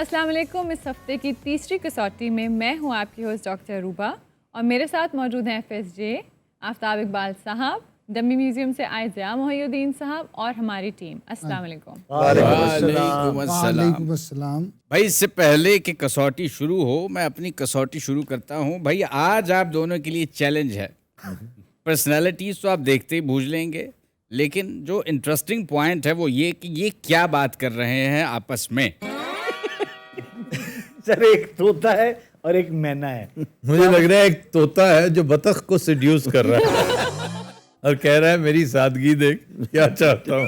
अस्सलाम वालेकुम। इस हफ्ते की तीसरी कसौटी में मैं हूं आपकी होस्ट डॉक्टर रूबा और मेरे साथ मौजूद हैं FSJ आफ्ताब इकबाल साहब, डमी म्यूजियम से आए ज़िया मोहिउद्दीन साहब और हमारी टीम। अस्सलाम वालेकुम। वालेकुम अस्सलाम। भाई इससे पहले कि कसौटी शुरू हो, मैं अपनी कसौटी शुरू करता हूँ। भाई आज आप दोनों के लिए चैलेंज है। पर्सनालिटीज तो आप देखते ही बूझ लेंगे, लेकिन जो इंटरेस्टिंग पॉइंट है वो ये कि ये क्या बात कर रहे हैं आपस में। सर एक तोता है और एक मैना है। मुझे लग रहा है एक तोता है जो बतख को सेड्यूस कर रहा है और कह रहा है मेरी सादगी देख क्या चाहता हूँ,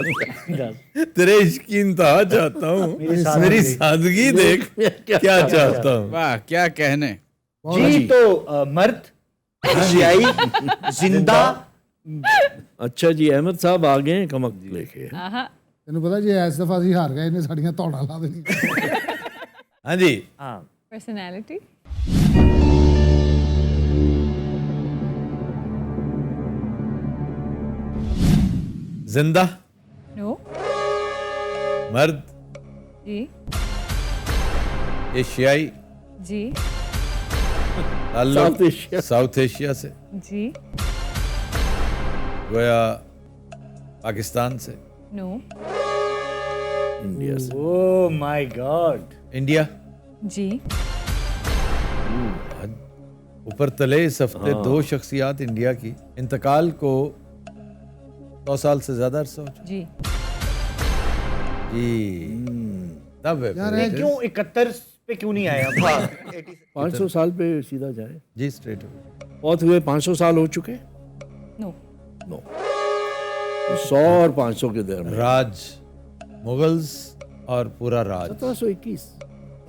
तेरे इश्क की इंतहा चाहता हूँ, मेरी सादगी देख क्या चाहता हूँ। वाह क्या कहने। जी तो मर्द एशियाई जिंदा। अच्छा जी, अहमद साहब आ गए हैं कमक लेके। आहा, ਤੈਨੂੰ ਪਤਾ ਜੇ ਇਸ ਦਫਾ ਅਸੀਂ ਹਾਰ ਗਏ ਇਹਨੇ ਸਾਡੀਆਂ ਧੌੜਾਂ ਲਾ ਦੇਣੀਆਂ। हाँ जी, हाँ पर्सनैलिटी। जिंदा, नो। मर्द, जी एशियाई, जी ताल्लुक साउथ एशिया से, जी। गोया पाकिस्तान से, नो। इंडिया से। Oh my God. इंडिया। जी ऊपर तले इस हफ्ते दो शख्सियात इंडिया की इंतकाल को 100 साल से ज्यादा अरसा हो चुका। जी। जी तब है यार, फिर। क्यों 71 पे क्यों नहीं आया? 500 साल पे सीधा जाए। जी स्ट्रेट बहुत हुए 500 साल हो चुके। नो। नो, 100 और 500 के दरमियान राज मुगल्स और पूरा राज 1721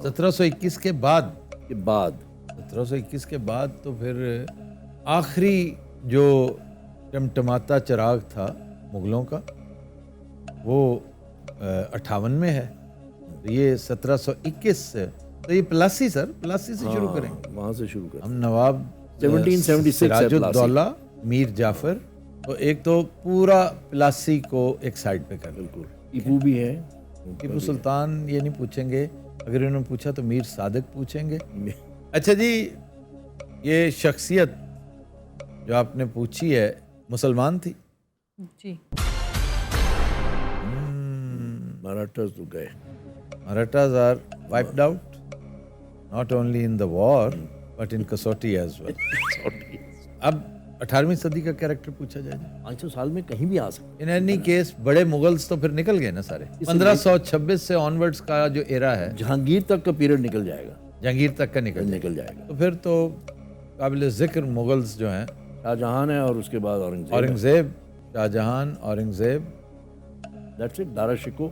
1721 के बाद के बाद 1721 के बाद तो फिर आखिरी जो टमटमाता चिराग था मुगलों का वो 58 में है। तो ये 1721 से, तो ये प्लासी सर, प्लासी से शुरू करेंगे। वहां से शुरू करें। हम नवाब 1776 है सिराजुद्दौला मीर जाफर, तो एक तो पूरा प्लासी को एक साइड पे कर। बिल्कुल। टीपू भी है। टीपू सुल्तान ये नहीं पूछेंगे, अगर इन्होंने पूछा तो मीर सादिक पूछेंगे। अच्छा जी, ये शख्सियत जो आपने पूछी है मुसलमान थी? जी। मराठास तो गए। Marathas are wiped out, not only in the war, but in कसौटी as well. अब 18वीं सदी का कैरेक्टर पूछा जाए। 500 साल में कहीं भी आ सकते। इन एनी केस बड़े मुगल्स तो फिर निकल गए ना सारे। 1526 से ऑनवर्ड्स का जो एरा है, जहांगीर तक का पीरियड निकल जाएगा। जहांगीर तक का निकल जाएगा। तो फिर तो काबिल जिक्र मुगल्स जो हैं, शाहजहां है और उसके बाद Aurangzeb, Shahjahan, Aurangzeb, that's it. Dara Shikoh.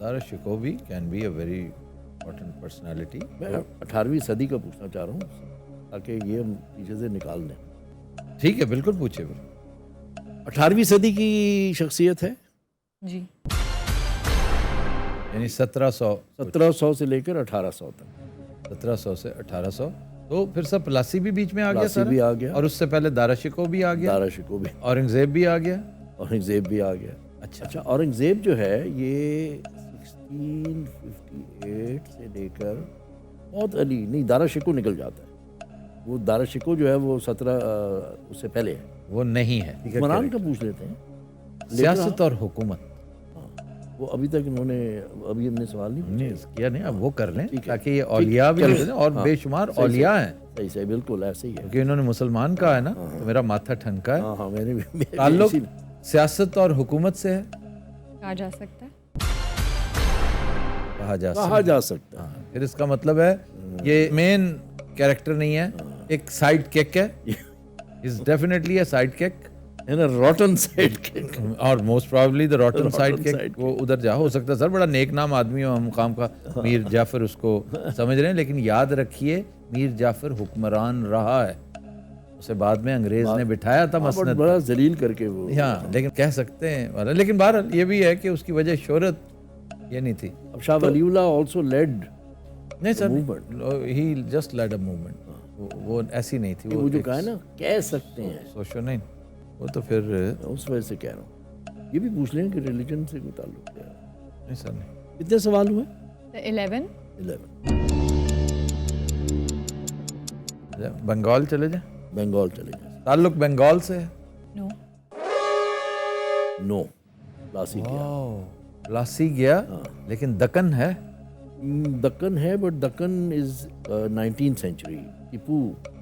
Dara Shikoh can be a very important personality. मैं 18वीं सदी का पूछना चाह रहा हूँ ताकि ये हम पीछे से निकाल दें। ठीक है, बिल्कुल पूछे फिर। 18वीं सदी की शख्सियत है। जी। यानी 1700 से लेकर 1800 तक। 1700 से 1800, तो फिर सब प्लासी भी बीच में आ गया, प्लासी भी आ गया। और उससे पहले दारा शिकोह भी आ गया, दारा शिको भी, औरंगजेब भी आ गया। औरंगजेब भी आ गया। अच्छा, औरंगजेब जो है ये 1658 से लेकर बहुत अली नहीं, दारा शिको निकल जाता है। वो दारा शिको जो है वो 17 उससे पहले है। वो नहीं है। हुक्मरान का पूछ लेते हैं। सियासत और हुकूमत वो अभी तक इन्होंने, अभी हमने सवाल नहीं हमने किया नहीं, अब वो कर लें ठीक है। ताकि ये औलिया भी चलो। हैं और हाँ, बेशुमार सही, औलिया हैं, सही सही, बिल्कुल ऐसे ही है। क्योंकि इन्होंने मुसलमान कहा है ना, तो मेरा माथा ठनका है। हाँ हाँ, मैंने भी ताल्लुक सियासत और हुकूमत से है, कहा जा सकता है। कहा जा सकता है। हाँ, फिर इसका मतलब है ये मेन कैरेक्टर नहीं है, एक साइड किक है। Is definitely a sidekick rotten sidekick, और most probably the rotten Rotten sidekick. sidekick। वो उधर जा हो सकता है सर, बड़ा नेक नाम आदमी हो, मुकाम का मीर जाफर उसको समझ रहे हैं, लेकिन याद रखिए मीर जाफर हुक्मरान रहा है, उसे बाद में अंग्रेज ने बिठाया था मसनद। बड़ा जलील करके वो। हाँ, लेकिन कह सकते हैं वाला, लेकिन बहरहाल ये भी है कि उसकी वजह शोहरत ये नहीं थी। अब शाह वलीउल्लाह आल्सो लेड नहीं sir, movement। He just led a movement, वो ऐसी नहीं थी। वो जो कहा है ना, कह सकते हैं, सोशो नहीं, वो तो फिर उस वजह से कह रहा हूँ। ये भी पूछ लें कि रिलीजन से कोई ताल्लुक है। नहीं सर नहीं। कितने सवाल हुए? 11। 11 बंगाल चले जाए, बंगाल चले जाए। ताल्लुक बंगाल से है। नो। नो, प्लासी गया। प्लासी गया, लेकिन दक्कन है। दक्कन है, but Deccan is 19th century. Tipu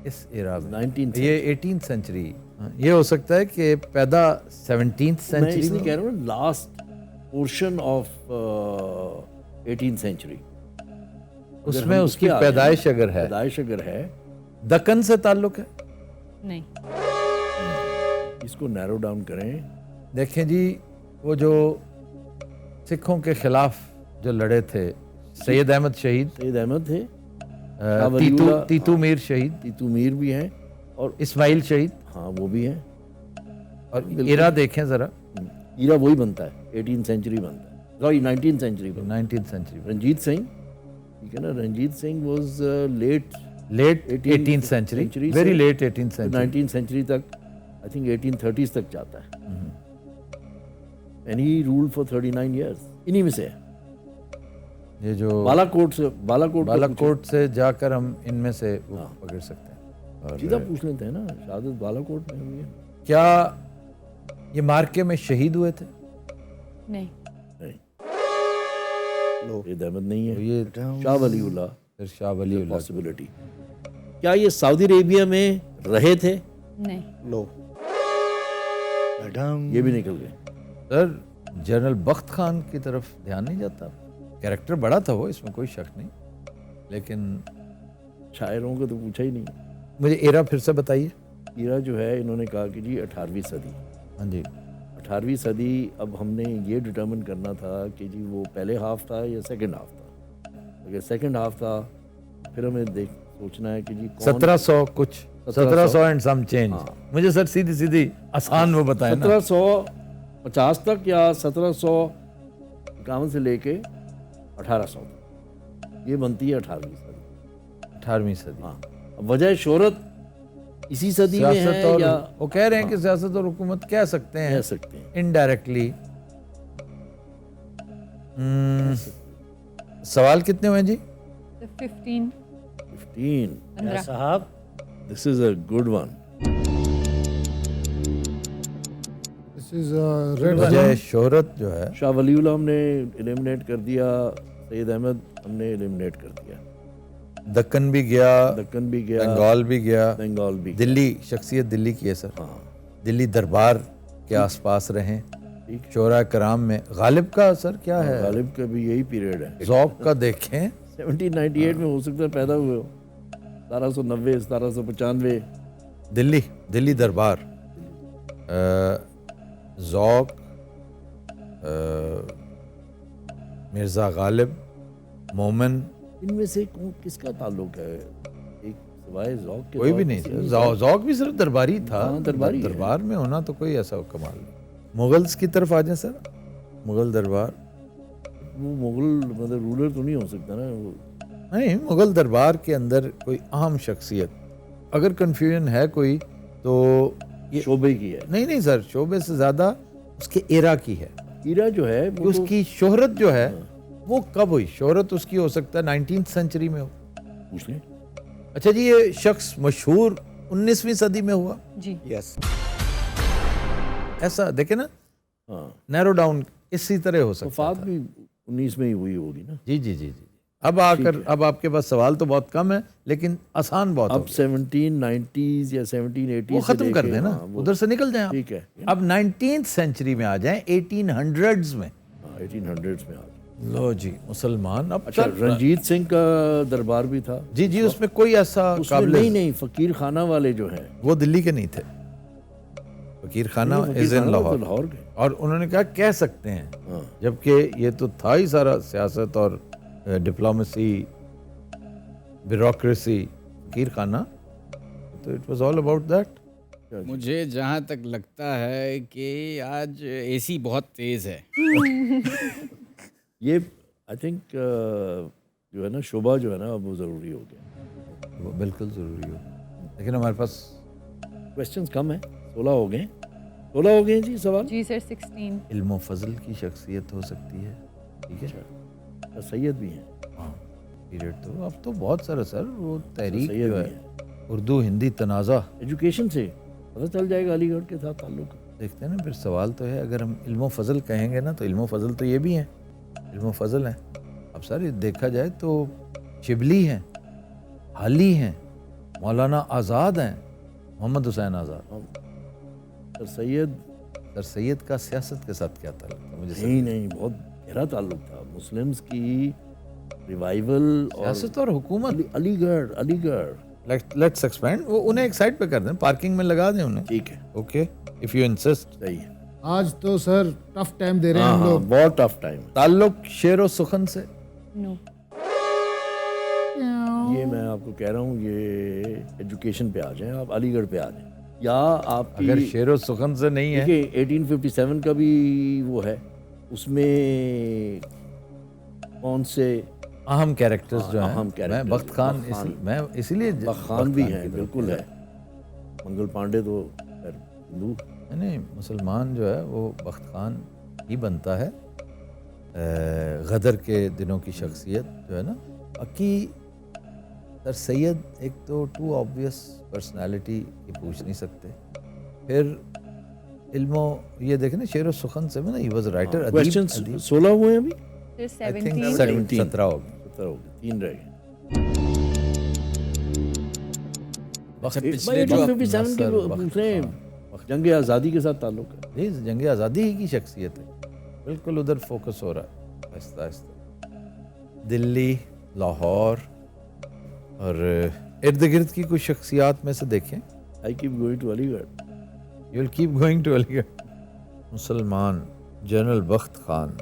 इस एरा में 19th ये 18th सेंचुरी। ये हो सकता है कि पैदा 17th मैं सेंचुरी इसलिए में। कह रहा हूँ last portion of 18th century. उसमें उसकी पैदाइश अगर है, पैदाइश अगर है, दक्कन से ताल्लुक है। नहीं। इसको नैरो डाउन करें। देखें जी, वो जो सिखों के खिलाफ जो लड़े थे, सैयद अहमद शहीद, सईद अहमद थे, तीतू मीर शहीद, तीतू मीर भी हैं, और इस्माइल शहीद, हाँ वो भी हैं। और इरा देखें जरा, ईरा वही बनता है, 18th सेंचुरी बनता है, सॉरी 19th सेंचुरी बनता 19th सेंचुरी, है। रंजीत सिंह, ठीक है ना, Ranjit Singh was late late 18th century, century very से late 18th century. 19th century तक, आई थिंक 1830s तक जाता है। And he ruled for 39 years. इन्हीं में से है। ये जो बालाकोट से, बालाकोट का बालाकोट से जाकर हम इनमें से वो पकड़ सकते हैं। पूछो। और सीधा पूछ लेते हैं ना, शहादत बालाकोट में हुई है। क्या ये मार्के में शहीद हुए थे? नहीं। नहीं, सईद अहमद नहीं तो है। ये शाह वलीउल्लाह फिर शाह वली पॉसिबिलिटी। क्या ये सऊदी अरेबिया में रहे थे? नहीं। लो मैडम, ये भी निकल गए। सर, जनरल बख्त खान की तरफ ध्यान नहीं जाता। कैरेक्टर बड़ा था वो, इसमें कोई शक नहीं, लेकिन शायरों को तो पूछा ही नहीं। मुझे एरा फिर से बताइए। ईरा जो है, इन्होंने कहा कि जी 18वीं सदी। हाँ जी। 18वीं सदी, अब हमने ये डिटरमिन करना था कि जी वो पहले हाफ था या सेकंड हाफ था। अगर सेकंड हाफ था, फिर हमें सोचना है कि जी 1700 कुछ, 1700 एंड सम चेंज। हाँ। मुझे सर सीधी सीधी आसान वो बताए ना। 1750 तक या 1751 से लेके 1800 तक, ये बनती है 18वीं सदी। 18वीं सदी। हाँ, अब वजह शोहरत इसी सदी में सियासत है और या वो कह रहे हैं कि सियासत और हुकूमत कह सकते कह हैं सकते हैं। इनडायरेक्टली। सवाल कितने हुए जी? तो 15। 15। या साहब, this is a good one. This is red वजह शोहरत जो है, शाह वलीउल्लाह हमने एलिमिनेट कर दिया, सईद अहमद हमने एलिमिनेट कर दिया, दक्कन भी गया, दक्कन भी गया, बंगाल भी गया, बंगाल भी गया। दिल्ली, शख्सियत दिल्ली की है सर। हाँ, दिल्ली दरबार के आसपास रहे, ठीक। शोरा कराम में। गालिब का सर क्या है? गालिब का भी यही पीरियड है। ज़ौक़ का देखें, 1798 में हो सकता है पैदा हुए हो, 1790, 1795। दिल्ली, दिल्ली दरबार, ज़ौक़, मिर्ज़ा गालिब, मोमन, इनमें से किसका ताल्लुक है? एक सिवाय ज़ौक़ के कोई दौर भी में नहीं किसी सर। ने ज़ौक़ भी सिर्फ दरबारी था। हाँ, दरबारी है। दरबार में होना तो कोई ऐसा कमाल नहीं। मुगल्स की तरफ आ जाए सर, मुगल दरबार। वो मुगल मतलब रूलर तो नहीं हो सकता ना वो। नहीं, मुगल दरबार के अंदर कोई अहम शख्सियत, अगर कंफ्यूजन है कोई तो ये शोबे की है। नहीं नहीं सर, शोबे से ज्यादा उसके एरा की है। ईरा जो है कि वो उसकी शोहरत जो है वो कब हुई? शोहरत उसकी हो सकता है 19th सेंचुरी में हो। पूछ लें। अच्छा जी, ये शख्स मशहूर 19वीं सदी में हुआ, जी। यस, ऐसा देखे ना, हाँ, नैरो डाउन इसी तरह हो सकता वफात था। भी 19 में ही हुई होगी ना। जी जी जी जी। अब आकर, अब आपके पास सवाल तो बहुत कम है, लेकिन आसान बहुत अब हो गया। 1790s या 1780s वो से खत्म कर लेके, देना, हाँ, वो उधर से निकल जाए आप। ठीक है। अब 19th सेंचुरी में आ जाएं, 1800s में। हाँ, 1800s में आ गए। लो जी, मुसलमान अब अच्छा, चल रहा है। रंजीत सिंह का दरबार भी था। जी जी, उसमें कोई ऐसा उसमें काबिल नहीं, फकीर खाना वाले जो हैं, वो दिल्ली के नहीं थे। फकीर खाना फकीर इज इन खाना तो लाहौर। लाहौर के। और उन्होंने कहा कह सकते हैं, हाँ, जबकि ये तो था ही सारा सियासत और डिप्लोमेसी, ब्यूरोक्रेसी, फकीर खाना, तो it was all about that. मुझे जहाँ तक लगता है कि आज एसी बहुत तेज़ है। ये आई थिंक जो है ना, शोभा जो है ना, अब वो ज़रूरी हो गया। वो बिल्कुल ज़रूरी हो, लेकिन हमारे पास क्वेश्चंस कम है। 16 हो गए, 16 हो गए जी सवाल। जी सर, 16। इल्म फजल की शख्सियत हो सकती है, ठीक है। अच्छा, सैयद भी हैं। हाँ, पीरियड तो अब तो बहुत सारा सर, वो तहरीक सैयद जो भी है उर्दू हिंदी तनाज़ा, एजुकेशन से पता चल जाएगा अलीगढ़ के साथ ताल्लुक। देखते हैं ना। फिर सवाल तो है, अगर हम इल्म फ़ज़ल कहेंगे ना तो इल्म फ़ज़ल तो ये भी हैं, इल्म फ़ज़ल हैं। अब सर ये देखा जाए तो शिबली हैं, हाली हैं, मौलाना आज़ाद हैं, मोहम्मद हुसैन आज़ाद। सर सैयद सर सैयद का सियासत के साथ क्या ताल्लुक था? मुझे नहीं बहुत गहरा ताल्लुक था। मुस्लिम्स की रिवाइवल और सियासत और हुकूमत। Aligarh Aligarh let's expand. वो उन्हें एक साइड पे कर दें, पार्किंग में लगा दें उन्हें। ठीक है, ओके, इफ यू इंसिस्ट। सही है। आज तो सर टफ टाइम दे रहे हैं हाँ हम हाँ, लोग। बहुत टफ टाइम। ताल्लुक शेर व सुखन से। नो। ये मैं आपको कह रहा हूँ, ये एजुकेशन पे आ जाएं आप, अलीगढ़ पे आ जाएं, या आपकी अगर शेर व सुखन से नहीं है, देखिए 1857 का भी वो है, उसमें कौन से अहम कैरेक्टर्स जो हैं, अहम मैं characters, बख्त खान, बख्त खान। मैं इसीलिए बखान भी बख्त हैं, की तरफ बिल्कुल गया। है। मंगल पांडे तो खैर हिंदू। नहीं, मुसलमान जो है वो बख्त खान ही बनता है। गदर के दिनों की शख्सियत जो है ना। बाकी सर सैयद एक तो टू ऑब्वियस पर्सनालिटी की पूछ नहीं सकते। फिर इल्मो ये देखें ना, शेर व सुखन से में ना, ही वाज राइटर, अदीब। क्वेश्चंस 16 हुए हैं अभी, फिर आई थिंक 17। 17 हो गए। 17 हो गए, 3 रह गए। अच्छा, भाई पिछले जो 1857 की वो बख्त पूछ रहे हैं, खान। जंग आज़ादी के साथ ताल्लुक है। ये जंग आज़ादी ही की शख्सियत है, बिल्कुल उधर फोकस हो रहा है आहिस्ता आहिस्ता। दिल्ली, लाहौर और इर्द गिर्द की कुछ शख्सियात में से देखें। I keep going to Aligarh. You will keep going to Aligarh. मुसलमान general Bakht Khan,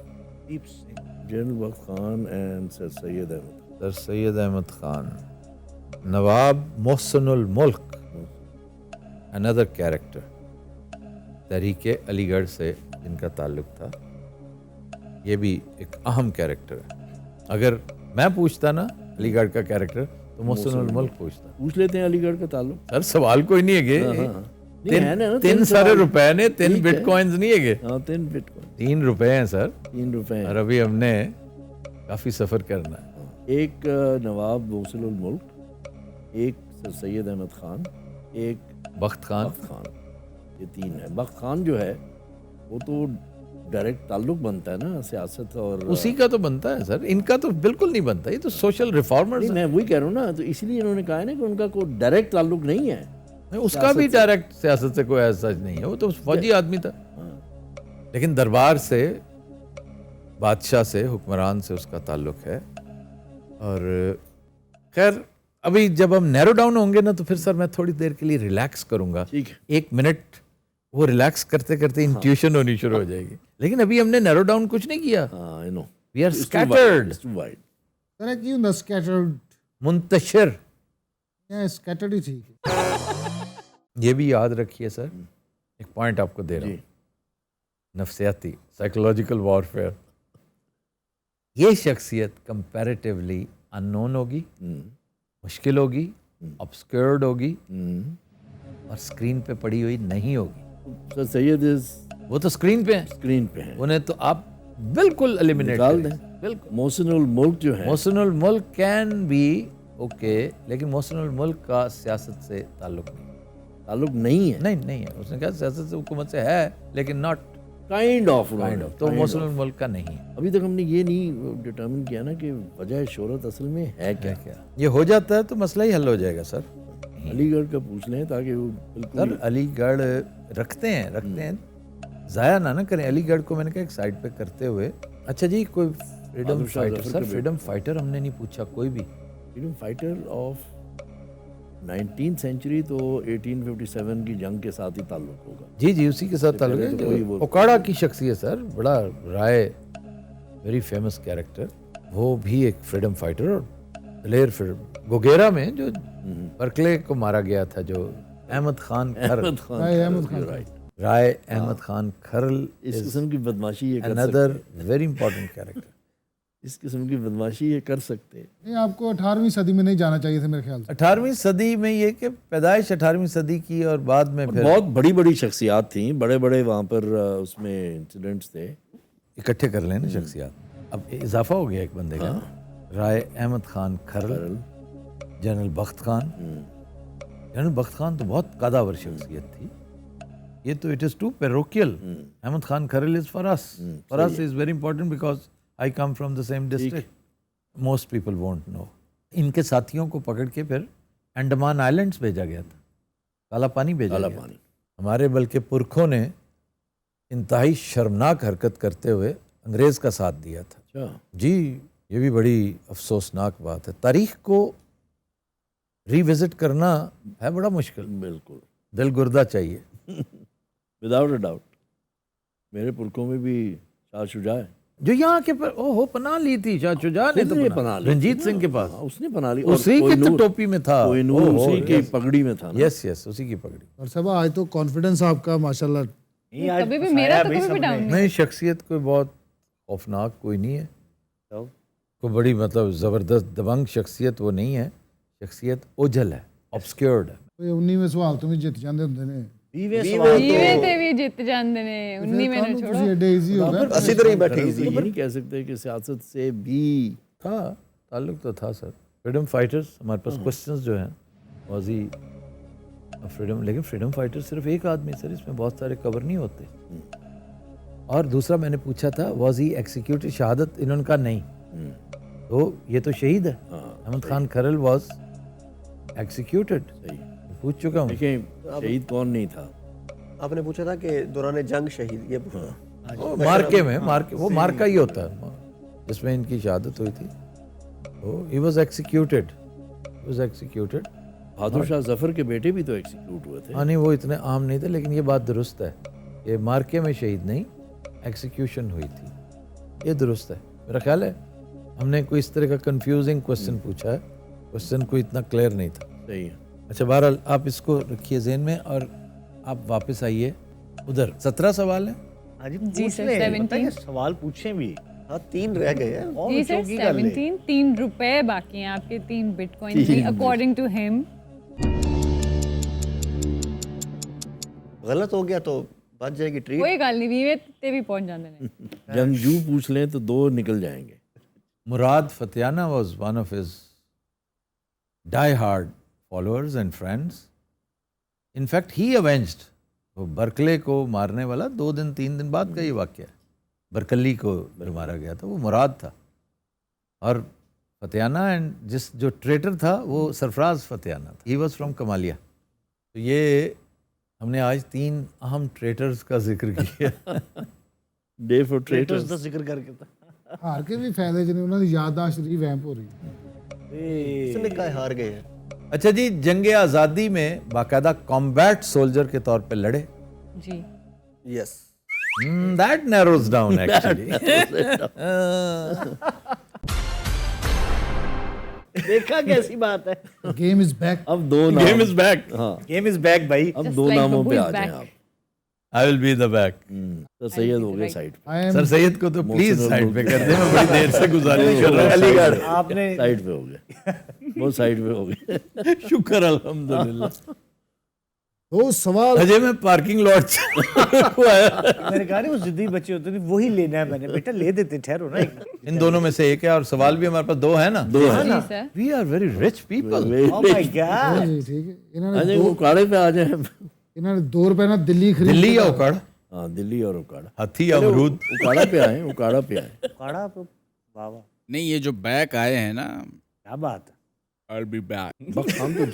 general Bakht Khan and sir Syed Ahmad. Sir Syed Ahmad Khan, नवाब मोहसिनुल मुल्क, अनदर कैरेक्टर, तहरीक अलीगढ़ से जिनका ताल्लुक था, ये भी एक अहम कैरेक्टर है। अगर मैं पूछता ना अलीगढ़ का कैरेक्टर तो मोहसिनुल मुल्क पूछता। पूछ लेते हैं अलीगढ़ का ताल्लुक। सर सवाल कोई नहीं है हाँ, हाँ। नहीं, है ना, तीन सारे सवाल। रुपए ने, 3 ठीक है। बिटकॉइंस नहीं है। हाँ 3 बिटकॉइन, 3 रुपए हैं सर, 3 रुपए और हैं। अभी हमने काफी सफर करना है। एक नवाब मोहसिनुल मुल्क, एक सर सैयद अहमद खान, एक बख्त खान, बख्त खान, ये 3 है। बख्त खान जो है वो तो डायरेक्ट ताल्लुक बनता है ना सियासत और उसी का तो बनता है सर, इनका तो बिल्कुल नहीं बनता। ये तो सोशल रिफॉर्मर्स नहीं, मैं वही कह रहा हूँ ना, तो इसलिए इन्होंने कहा है ना कि उनका कोई डायरेक्ट ताल्लुक नहीं है। नहीं, उसका भी डायरेक्ट सियासत से कोई ऐसा नहीं है, वो तो फौजी आदमी था। लेकिन दरबार से, बादशाह से, हुक्मरान से उसका ताल्लुक है। और खैर अभी जब हम नैरो डाउन होंगे ना तो फिर सर मैं थोड़ी देर के लिए रिलैक्स करूंगा। ठीक है। 1 मिनट वो रिलैक्स करते करते इंट्यूशन होनी शुरू हो जाएगी। लेकिन अभी हमने नैरो डाउन कुछ नहीं किया। हाँ I know, we are scattered, too wide. Sir की ਹੁੰਦਾ स्कैटर्ड मुंतशिर। या स्कैटर्ड ही ठीक है। ये भी याद रखिए सर, एक पॉइंट आपको दे रहा हूँ, नफ्सियाती, साइकोलॉजिकल वॉरफेयर। ये शख्सियत कंपैरेटिवली अननोन होगी, मुश्किल होगी, ऑब्सक्योर्ड होगी, और स्क्रीन पे पड़ी हुई नहीं होगी। सर सैयद इज वो तो स्क्रीन पे है, स्क्रीन पे है, उन्हें तो आप बिल्कुल एलिमिनेट निकाल करें। दें। बिल्कुल। मोहसिनुल मुल्क जो है, मोहसिनुल मुल्क कैन बी ओके, लेकिन मोहसिनुल मुल्क का सियासत से ताल्लुक नहीं। ताल्लुक नहीं है। नहीं है, उसने कहा सियासत से, हुकूमत से है, लेकिन नॉट काइंड ऑफ तो मोहसिनुल मुल्क का नहीं है। अभी तक हमने ये नहीं डिटरमिन किया ना कि वजह शोहरत असल में है क्या। ये हो जाता है तो मसला ही हल हो जाएगा सर। अलीगढ़ का पूछ लें ताकि वो बिल्कुल सर अलीगढ़ रखते हैं, ज़ाया ना करें अलीगढ़ को। मैंने कहा एक साइड पे करते हुए। अच्छा जी, कोई freedom Bahadur Shah fighter, Zafar sir का फ्रीडम फाइटर हमने नहीं पूछा कोई भी। Freedom fighter of 19th century तो 1857 की जंग के साथ ही ताल्लुक होगा। जी उसी के साथ ताल्लुक पहले तो कोई है। वो- ओकाड़ा की शख्सियत सर, बड़ा राय, वेरी फेमस कैरेक्टर, वो भी एक फ्रीडम फाइटर। और दलेर फिर गोगेरा में जो बर्कले को मारा गया था, जो अहमद खान खर, अहमद खान, राय अहमद खान। राइट। राय अहमद खान खरल, इस किस्म की बदमाशी ये कर अनदर सकते वेरी इंपॉर्टेंट कैरेक्टर। हैं। इस किस्म की बदमाशी ये कर सकते हैं। नहीं, आपको 18वीं सदी में नहीं जाना चाहिए था मेरे ख्याल से। 18वीं सदी में ये कि पैदाइश 18वीं सदी की, और बाद में फिर बहुत बड़ी बड़ी शख्सियात थी, बड़े बड़े वहाँ पर उसमें इंसिडेंट्स थे। इकट्ठे कर लेना शख्सियात। अब इजाफा हो गया एक बंदे का। राय अहमद खान खरल, जनरल बख्त खान। जनरल बख्त खान तो बहुत कदावर शख्सियत थी। ये तो it is too parochial. Ahmad Khan Kharal is for us. For us is very important because I come from the same district. Most people won't know. इनके साथियों को पकड़ के फिर अंडमान आइलैंड्स भेजा गया था, काला पानी भेजा गया था। हमारे बल्कि पुरखों ने इंतहाई शर्मनाक हरकत करते हुए अंग्रेज़ का साथ दिया था। जी, ये भी बड़ी अफसोसनाक बात है। तारीख को रिविजिट करना है बड़ा मुश्किल। बिल्कुल, दिल गुर्दा चाहिए। Without a doubt. मेरे पुरखों में भी शाह शुजा है, जो यहाँ के पर ओहो पनाह ली थी। शाह शुजा ने तो पनाह ली रंजीत थी सिंह के पास। उसने पनाह ली। उसी की तो टोपी में था, कोहिनूर उसी की पगड़ी में था ना। यस यस, उसी की पगड़ी। और सब आज तो कॉन्फिडेंस आपका माशाल्लाह। नहीं, आज कभी भी फंसाया मेरा तो भी कभी भी सबने। डाउन नहीं। नहीं, शख्सियत कोई बहुत खौफनाक कोई नहीं है। तो कोई बड़ी मतलब ज़बरदस्त दबंग शख्सियत वो नहीं है। शख्सियत ओझल है, ऑब्सक्योर्ड है। 19वें सवाल तुम जित जाते ਹੁੰਦੇ ਨੇ। 20वें सवाल जीवे ते भी जित जाते ने 19 में ਤੁਹਾਨੂੰ छोड़ो। ਤੁਸੀਂ ਐਡੇ ਈਜ਼ੀ हो गए। ਅਸੀਂ तरह ही बैठे ये इजी नहीं कह सकते कि सियासत से भी था ताल्लुक तो था सर। फ्रीडम फाइटर्स हमारे पास क्वेश्चंस जो हैं वाजी फ्रीडम, लेकिन फ्रीडम फाइटर सिर्फ एक आदमी सर, इसमें बहुत सारे कवर नहीं होते। और दूसरा मैंने पूछा था वाजी एग्जीक्यूटिव शहादत, इन्होंने कहा नहीं। तो ये तो शहीद है। अहमद खान खरल वाज एग्जीक्यूटेड। सही। पूछ चुका हूँ। देखिए शहीद कौन नहीं था। आपने पूछा था कि दौरान जंग शहीद, ये पूछा। वो मार्के में, मार्के वो मार्का ही होता है जिसमें इनकी शहादत हुई थी। तो he was executed, was executed. Bahadur Shah Zafar के बेटे भी तो एग्जीक्यूट हुए थे। हाँ नहीं, वो इतने आम नहीं थे, लेकिन ये बात दुरुस्त है कि मार्के में शहीद नहीं, एग्जीक्यूशन हुई थी। ये दुरुस्त है। मेरा ख्याल है हमने कोई इस तरह का कंफ्यूजिंग क्वेश्चन पूछा है, क्वेश्चन कोई इतना क्लियर नहीं था। सही है। अच्छा, बहरहाल आप इसको रखिए ज़हन में और आप वापस आइए उधर। 17 सवाल है। हाँ जी, जी पूछ सर, ले। 17 पता है कि सवाल पूछे भी हाँ 3 रह गए हैं। और जी सर, चौकी कर ले। 17 3 रुपए बाकी हैं आपके, 3 बिटकॉइन की अकॉर्डिंग टू हिम। गलत हो गया तो बच जाएगी ट्रीट। कोई गल नहीं, वीवे ते भी पहुंच जाते ने। जंगजू पूछ लें तो 2 निकल जाएंगे। मुराद फतेहाना was one of his die-hard followers and friends. In fact, he avenged. वो बर्कले को मारने वाला 2 दिन 3 दिन बाद का ये वाक़या है। बरकली को जो मारा गया था वो मुराद था। और फतेहाना एंड जो ट्रेटर था वो सरफराज फतेहाना था। He was from Kamalia. तो ये हमने आज 3 अहम ट्रेटर्स का जिक्र किया। Day for traitors traitors. ਦਾ ਜ਼ਿਕਰ ਕਰਕੇ ਤਾਂ ਹਾਰ ਕੇ ਵੀ ਫਾਇਦੇ ਚ ਨੇ, ਉਹਨਾਂ ਦੀ ਯਾਦਦਾਸ਼ਤ ਰੀ ਵੈਂਪ ਹੋ ਰਹੀ ਹੈ। इसने कहा हार गए हैं। अच्छा जी, जंग आज़ादी में बाकायदा कॉम्बैट सोल्जर के तौर पे लड़े। जी yes. That narrows down actually. देखा कैसी बात है। Game is back. अब 2 नाम। Game is back. हाँ, गेम इज बैक भाई। अब Just 2 like नामों Babu पे is आ जाएं back. आप। I will be the back. तो सैयद हो गए right. साइड पे। आई एम सर सैयद को तो प्लीज मोहसिन साइड पे अब्दुल- कर दे, मैं बड़ी देर से गुजारिश कर रहा हूँ। अलीगढ़। आपने साइड पे हो गए। वो साइड पे हो गए। शुक्र अल्हम्दुलिल्लाह। दो सवाल। अजय मैं पार्किंग लॉट आया। मैंने कहा नहीं, वो जिद्दी बच्चे होते थे, वही लेना है मैंने। बेटा ले देते, ठहरो ना। इन दोनों में से एक है और सवाल भी हमारे पास 2 है ना। 2 है। जी sir. We are very rich people. Oh my god. जी, ठीक है। इन्होंने अजय वो उकाड़े पे आ जाए। इन्होंने 2 रुपए ना दिल्ली खरीद दिल्ली या उकड़, हाँ, दिल्ली और उकाड़ा। हाथी या अमरूद। उकाड़ा पे आए, उकाड़ा पे आए। काड़ा पे वाह वाह, नहीं, ये जो बैक आए हैं ना, क्या बात है। I'll be back। बख्त खान तो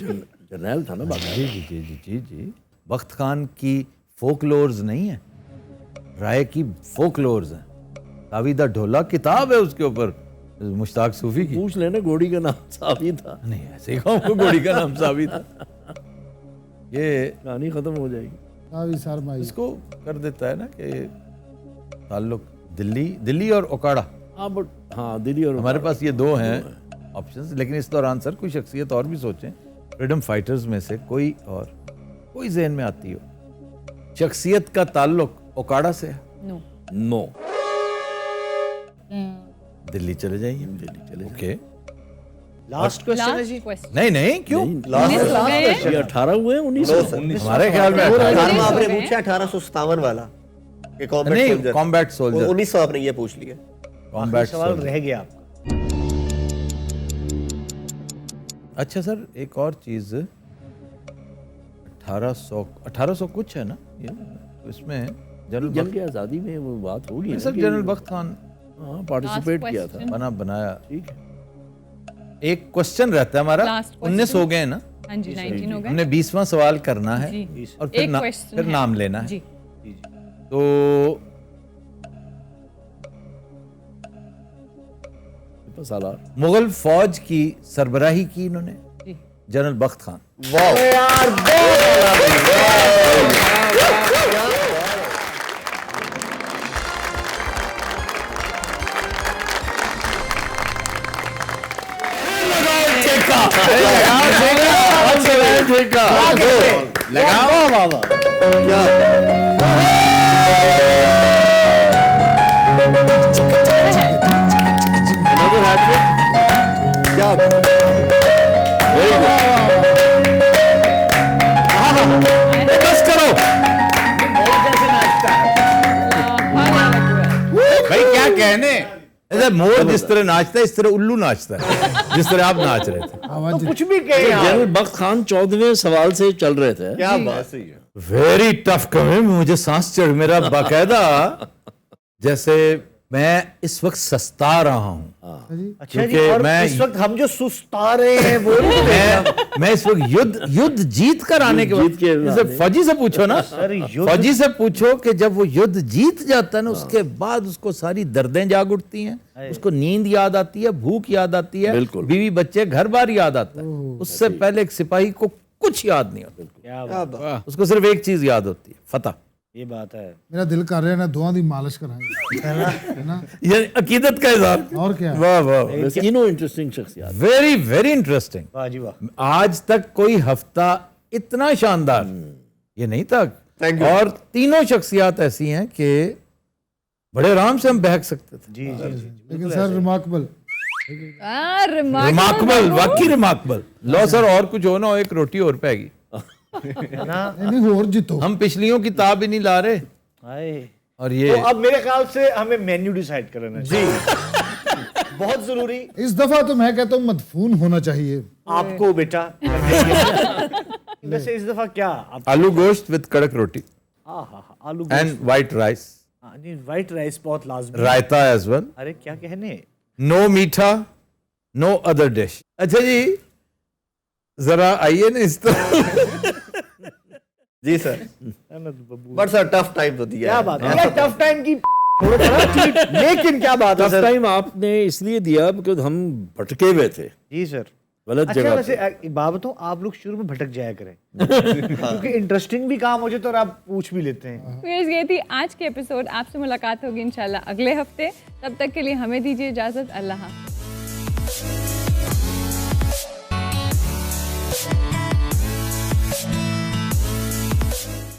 जर्नैल था ना बाकी। जी जी जी जी जी। बख्त खान की फोकलोर्स नहीं है, राय की फोकलोर्स हैं। तावीदा ढोला किताब है उसके ऊपर, मुश्ताक सूफी की। पूछ लेना, घोड़ी का नाम साबी था। नहीं, ऐसे ही कहूँ घोड़ी का नाम साबित था। ये कहानी खत्म हो जाएगी। तावी सरमाई। इसको कर देता है ना कि ताल्लुक दिल्ली और ओकाड़ा। हाँ बट हाँ, दिल्ली और हमारे उकाड़ा। पास ये 2 हैं ऑप्शंस। लेकिन इस दौरान सर कोई शख्सियत और भी सोचें, फ्रीडम फाइटर्स में से कोई और, कोई जहन में आती हो शख्सियत का ताल्लुक ओकाड़ा से है। No no. दिल्ली चले जाइए। दिल्ली चले ओके। लास्ट क्वेश्चन है जी। Last question. नहीं नहीं, क्यों? ये 18 हुए 1900। हमारे ख्याल में नाम 18। आपने पूछा 1857 वाला कि कॉम्बैट नहीं, कॉम्बैट सोल्जर। 1900 आपने ये पूछ लिया। कॉम्बैट सवाल सोल्जर। रह गया आपका। अच्छा सर, एक और चीज़, 1800 कुछ है ना ये, इसमें जनरल जंग की आज़ादी में वो बात होगी ना सर, कि- जनरल बख्त खान हाँ, पार्टिसिपेट किया था। बनाया। ठीक है। एक क्वेश्चन रहता है हमारा, Last 19 question। हो गए हैं ना, हाँ जी 19 हो गए हमने 20वां सवाल करना है जी। और फिर एक question फिर है। नाम लेना है। जी तो सालार। मुगल फौज की सरबराही की इन्होंने जी जनरल बख्त खान। भाई क्या कहने। ऐसे मोर जिस तरह नाचता है, इस तरह उल्लू नाचता है, जिस तरह आप नाच रहे थे। आवाज कुछ भी कहे आप। जनरल बख्त खान 14वें सवाल से चल रहे थे। क्या बात है। वेरी टफ कमे, मुझे सांस चढ़, मेरा बाकायदा जैसे मैं इस वक्त सस्ता रहा हूँ। अच्छा जी, क्योंकि और मैं- इस वक्त हम जो सुस्ता रहे हैं वो मैं इस वक्त युद्ध जीत कर आने के जीत के बाद, जैसे फौजी से पूछो ना, अरे युद्ध- फौजी से पूछो कि जब वो युद्ध जीत जाता है ना, उसके बाद उसको सारी दर्दें जाग उठती हैं, उसको नींद याद आती है, भूख याद आती है, बिल्कुल। बीवी बच्चे घर बार याद आता है। उससे पहले एक सिपाही को कुछ याद नहीं होता, क्या क्या बात। उसको सिर्फ एक चीज याद होती है, फतह। ये बात है। मेरा दिल कर रहा है ना दुआ दी मालिश कराएंगे, है ना? ये अकीदत का इज़हार। और क्या? वाह वाह, वैसे तीनों इंटरेस्टिंग शख्सियत। Very very interesting. वाह जी वाह। आज तक कोई हफ्ता इतना शानदार ये नहीं था। Thank you. और तीनों शख्सियात ऐसी हैं कि बड़े आराम से हम बहक सकते थे। जी जी जी। लेकिन सर रिमार्केबल, रिमार्केबल, वाकई रिमार्केबल। लो सर, और कुछ हो ना हो, एक रोटी और पैगी। नहीं और जीतो। हम पिछलियों की ताब ही नहीं ला रहे, हाय। और ये तो अब मेरे ख्याल से हमें मेन्यू डिसाइड करना है। जी बहुत जरूरी। इस दफा तो मैं कहता हूँ मदफून होना चाहिए। आपको बेटा वैसे इस दफा क्या आप आलू गोश्त विद कड़क रोटी आलू and white rice, white rice बहुत लाजमी। रायता एज वेल, अरे क्या कहने। नो मीठा, नो अदर डिश। अच्छा जी, जरा आइए ना इस तरह। जी sir, but sir tough time तो दिया क्या है। बात है, टफ टाइम की छोड़ो थोड़ा ठीक, लेकिन क्या बात है टफ सर। टाइम आपने इसलिए दिया बिकॉज हम भटके हुए थे जी सर। गलत अच्छा जगह वैसे पे। एक बात बताऊं, आप लोग शुरू में भटक जाया करें क्योंकि इंटरेस्टिंग भी काम हो जाए तो और आप पूछ भी लेते हैं। व्यूअर्स, ये थी आज की एपिसोड। आपसे मुलाकात होगी इंशाल्लाह अगले हफ्ते। तब तक के लिए हमें दीजिए इजाज़त। अल्लाह हाफ़िज़।